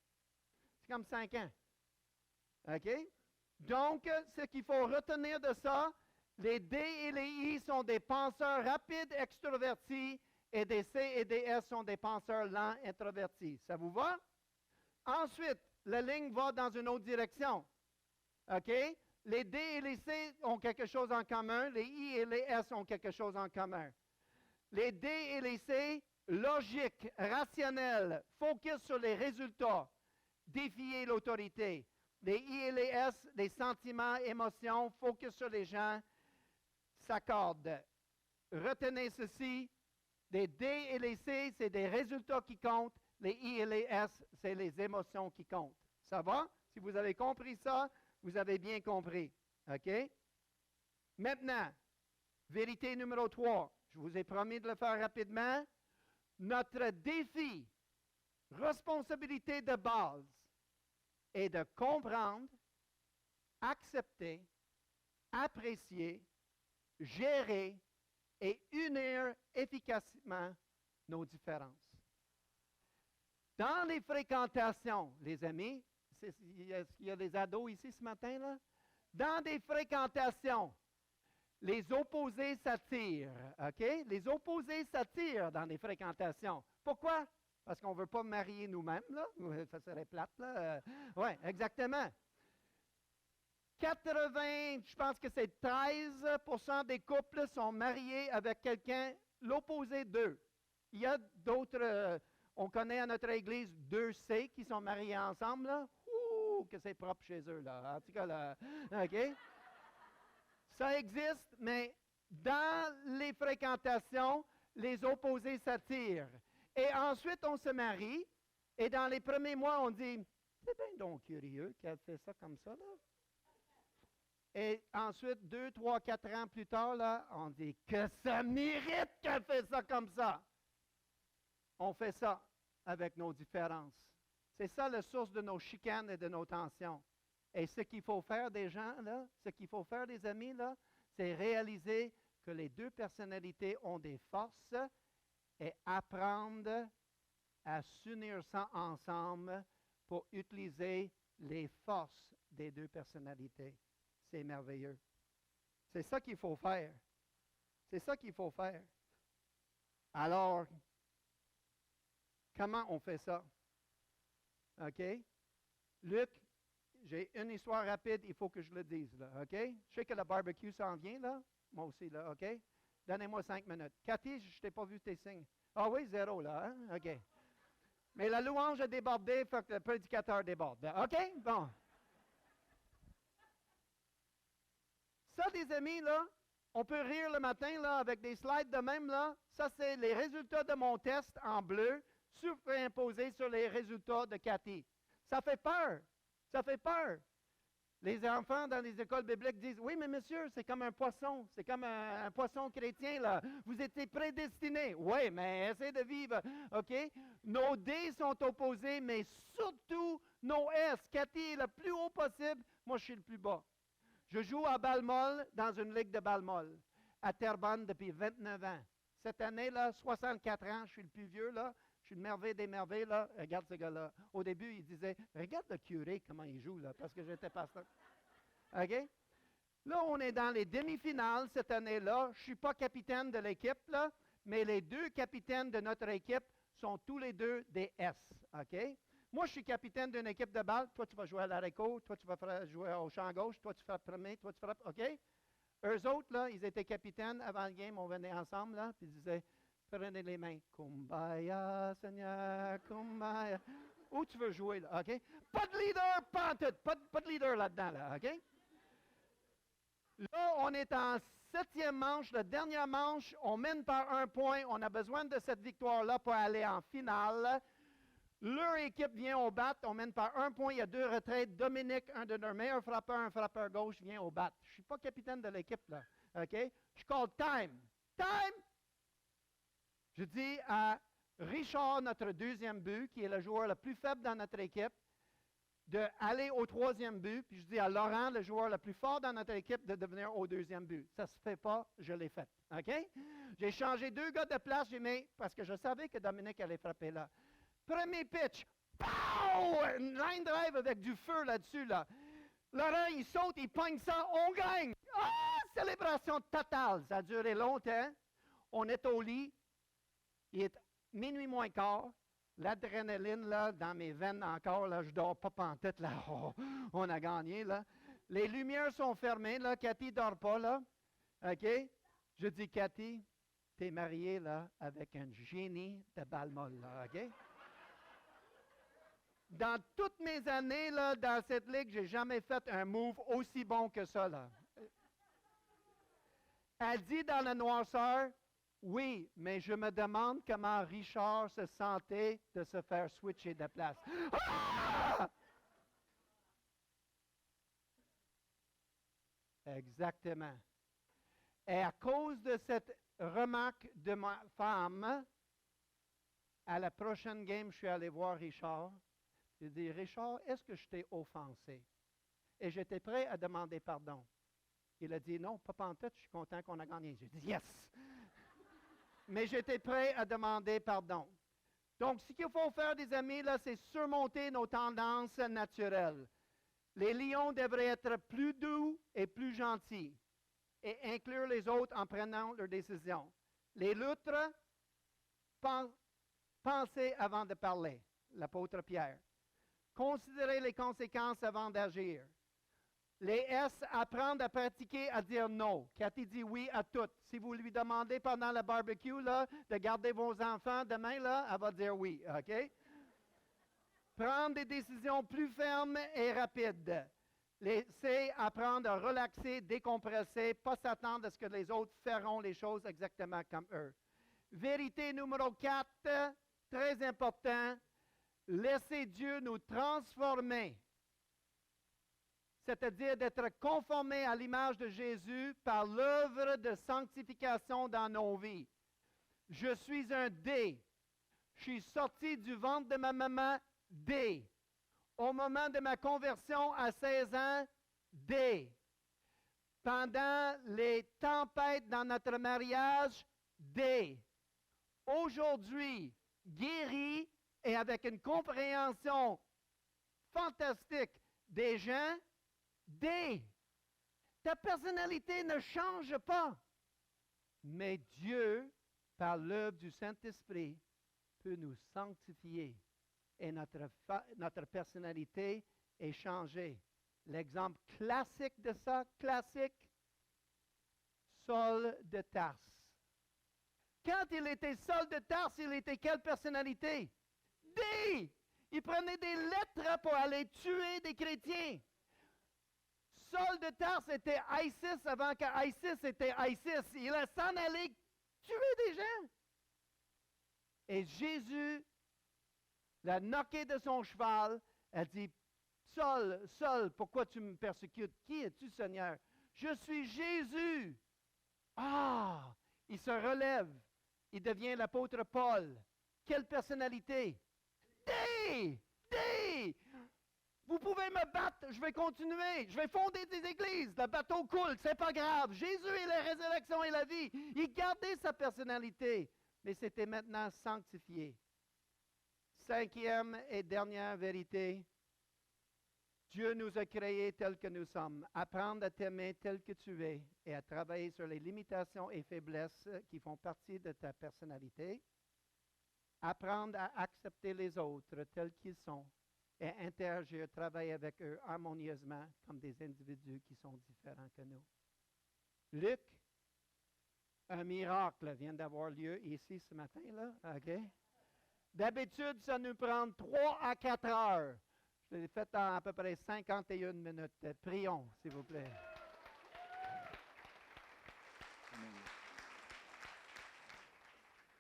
C'est comme 5 ans. OK? Donc, ce qu'il faut retenir de ça, les D et les I sont des penseurs rapides, extrovertis, et des C et des S sont des penseurs lents, introvertis. Ça vous va? Ensuite, la ligne va dans une autre direction. OK? Les D et les C ont quelque chose en commun. Les I et les S ont quelque chose en commun. Les D et les C, logique, rationnel, focus sur les résultats, défier l'autorité. Les I et les S, les sentiments, émotions, focus sur les gens, s'accordent. Retenez ceci, les D et les C, c'est des résultats qui comptent. Les I et les S, c'est les émotions qui comptent. Ça va? Si vous avez compris ça, vous avez bien compris. OK? Maintenant, vérité numéro 3. Je vous ai promis de le faire rapidement. Notre défi, responsabilité de base, est de comprendre, accepter, apprécier, gérer et unir efficacement nos différences. Dans les fréquentations, les amis, est-ce qu'il y a des ados ici ce matin, là? Dans des fréquentations, les opposés s'attirent, OK? Les opposés s'attirent dans des fréquentations. Pourquoi? Parce qu'on ne veut pas marier nous-mêmes, là. Ça serait plate, là. Oui, exactement. 80, je pense que c'est 13% des couples sont mariés avec quelqu'un, l'opposé d'eux. Il y a d'autres, on connaît à notre église 2C qui sont mariés ensemble, là. Ouh, que c'est propre chez eux, là. En tout cas, là, OK? Ça existe, mais dans les fréquentations, les opposés s'attirent. Et ensuite, on se marie, et dans les premiers mois, on dit, c'est bien donc curieux qu'elle fait ça comme ça, là. Et ensuite, 2, 3, 4 ans plus tard, là, on dit que ça mérite qu'elle fait ça comme ça. On fait ça avec nos différences. C'est ça la source de nos chicanes et de nos tensions. Et ce qu'il faut faire des gens, là, ce qu'il faut faire des amis, là, c'est réaliser que les deux personnalités ont des forces et apprendre à s'unir ça ensemble pour utiliser les forces des deux personnalités. C'est merveilleux. C'est ça qu'il faut faire. C'est ça qu'il faut faire. Alors, comment on fait ça? OK? Luc, j'ai une histoire rapide, il faut que je le dise, là, OK? Je sais que le barbecue s'en vient, là. Moi aussi, là, OK? Donnez-moi 5 minutes. Cathy, je t'ai pas vu tes signes. Ah oui, 0, là, hein? OK. Mais la louange a débordé, il faut que le prédicateur déborde. OK? Bon. Ça, les amis, là, on peut rire le matin, là, avec des slides de même, là. Ça, c'est les résultats de mon test en bleu, superimposés sur les résultats de Cathy. Ça fait peur. Ça fait peur. Les enfants dans les écoles bibliques disent, oui, mais monsieur, c'est comme un poisson. C'est comme un poisson chrétien, là. Vous étiez prédestinés. Oui, mais essayez de vivre, OK? Nos D sont opposés, mais surtout nos S. Cathy est le plus haut possible. Moi, je suis le plus bas. Je joue à balle-molle dans une ligue de balle-molle à Terrebonne depuis 29 ans. Cette année-là, 64 ans, je suis le plus vieux, là. Je suis une merveille des merveilles, là. Regarde ce gars-là. Au début, il disait, regarde le curé, comment il joue, là, parce que j'étais pasteur. OK? Là, on est dans les demi-finales cette année-là. Je ne suis pas capitaine de l'équipe, là, mais les deux capitaines de notre équipe sont tous les deux des S. OK? Moi, je suis capitaine d'une équipe de balle. Toi, tu vas jouer à l'haricot. Toi, tu vas jouer au champ gauche. Toi, tu frappes premier. Toi, tu frappes. OK? Eux autres, là, ils étaient capitaines avant le game. On venait ensemble, là, puis ils disaient, prenez les mains. Kumbaya, Seigneur, Kumbaya. Où tu veux jouer, là, OK? Pas de leader, pas en tout. Pas de leader là-dedans, là, OK? Là, on est en 7e manche, la dernière manche. On mène par 1 point. On a besoin de cette victoire-là pour aller en finale. Leur équipe vient au bat. On mène par 1 point. Il y a 2 retraites. Dominique, un de nos meilleurs frappeurs, un frappeur gauche, vient au bat. Je ne suis pas capitaine de l'équipe, là. OK? Je call time. Time! Je dis à Richard, notre deuxième but, qui est le joueur le plus faible dans notre équipe, d'aller au 3e but. Puis je dis à Laurent, le joueur le plus fort dans notre équipe, de devenir au 2e but. Ça ne se fait pas, je l'ai fait. OK? J'ai changé 2 gars de place, j'ai mis, parce que je savais que Dominique allait frapper là. Premier pitch. Pow! Une line drive avec du feu là-dessus, là. Laurent, il saute, il pogne ça, on gagne! Ah! Célébration totale. Ça a duré longtemps. On est au lit. Il est minuit moins quart. L'adrénaline, là, dans mes veines encore, là, je dors pas pantoute, là. Oh, on a gagné, là. Les lumières sont fermées, là. Cathy ne dort pas, là. OK? Je dis, Cathy, t'es mariée, là, avec un génie de balle-molle, là. OK? Dans toutes mes années, là, dans cette ligue, j'ai jamais fait un move aussi bon que ça, là. Elle dit dans la noirceur, oui, mais je me demande comment Richard se sentait de se faire switcher de place. Ah! Exactement. Et à cause de cette remarque de ma femme, à la prochaine game, je suis allé voir Richard. J'ai dit, Richard, est-ce que je t'ai offensé? Et j'étais prêt à demander pardon. Il a dit, non, pas pantoute, je suis content qu'on a gagné. J'ai dit, yes! Mais j'étais prêt à demander pardon. Donc, ce qu'il faut faire, des amis, là, c'est surmonter nos tendances naturelles. Les lions devraient être plus doux et plus gentils et inclure les autres en prenant leurs décisions. Les loutres, pensez avant de parler, l'apôtre Pierre. Considérez les conséquences avant d'agir. Les S apprennent à pratiquer à dire non. Cathy dit oui à tout. Si vous lui demandez pendant le barbecue là, de garder vos enfants demain, là, elle va dire oui. OK? Prendre des décisions plus fermes et rapides. Les C apprendre à relaxer, décompresser, pas s'attendre à ce que les autres feront les choses exactement comme eux. Vérité numéro 4, très important, laissez Dieu nous transformer. C'est-à-dire d'être conformé à l'image de Jésus par l'œuvre de sanctification dans nos vies. Je suis un D. Je suis sorti du ventre de ma maman, D. Au moment de ma conversion à 16 ans, D. Pendant les tempêtes dans notre mariage, D. Aujourd'hui, guéri et avec une compréhension fantastique des gens, D. Ta personnalité ne change pas. Mais Dieu, par l'œuvre du Saint-Esprit, peut nous sanctifier et notre personnalité est changée. L'exemple classique de ça, Saul de Tarse. Quand il était Saul de Tarse, il était quelle personnalité? Il prenait des lettres pour aller tuer des chrétiens. Saul de Tarse était ISIS avant que ISIS était ISIS. Il a s'en allé tuer des gens. Et Jésus l'a knocké de son cheval. Elle dit, Saul, Saul, pourquoi tu me persécutes? Qui es-tu, Seigneur? Je suis Jésus. Ah! Il se relève. Il devient l'apôtre Paul. Quelle personnalité? Vous pouvez me battre, je vais continuer, je vais fonder des églises, le bateau coule, c'est pas grave. Jésus est la résurrection et la vie. Il gardait sa personnalité, mais c'était maintenant sanctifié. Cinquième et dernière vérité, Dieu nous a créés tels que nous sommes. Apprendre à t'aimer tel que tu es et à travailler sur les limitations et faiblesses qui font partie de ta personnalité. Apprendre à accepter les autres tels qu'ils sont et interagir, travailler avec eux harmonieusement comme des individus qui sont différents que nous. Luc, un miracle vient d'avoir lieu ici ce matin, là, OK? D'habitude, ça nous prend 3 à 4 heures. Je l'ai fait en à peu près 51 minutes. Prions, s'il vous plaît.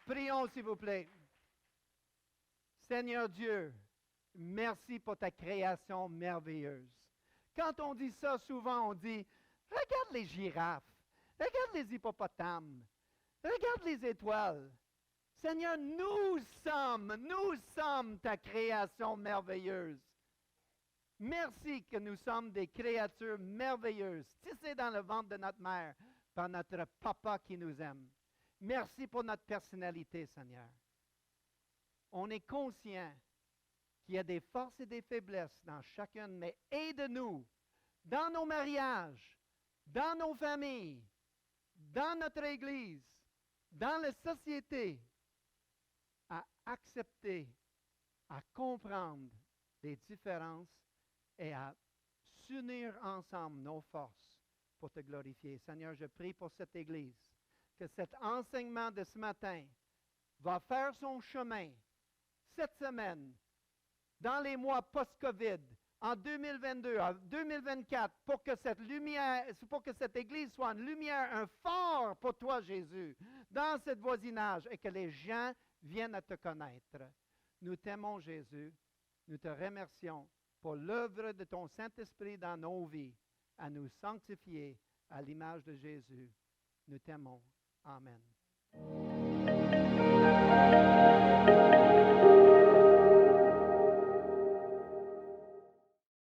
Prions, s'il vous plaît. Seigneur Dieu, merci pour ta création merveilleuse. Quand on dit ça, souvent on dit, regarde les girafes, regarde les hippopotames, regarde les étoiles. Seigneur, nous sommes ta création merveilleuse. Merci que nous sommes des créatures merveilleuses, tissées dans le ventre de notre mère par notre papa qui nous aime. Merci pour notre personnalité, Seigneur. On est conscient qu'il y a des forces et des faiblesses dans chacun, mais aide-nous dans nos mariages, dans nos familles, dans notre Église, dans la société, à accepter, à comprendre les différences et à s'unir ensemble nos forces pour te glorifier. Seigneur, je prie pour cette Église, que cet enseignement de ce matin va faire son chemin cette semaine, dans les mois post-COVID, en 2022, en 2024, pour que cette lumière, pour que cette Église soit une lumière, un phare pour toi, Jésus, dans ce voisinage, et que les gens viennent à te connaître. Nous t'aimons, Jésus. Nous te remercions pour l'œuvre de ton Saint-Esprit dans nos vies, à nous sanctifier à l'image de Jésus. Nous t'aimons. Amen.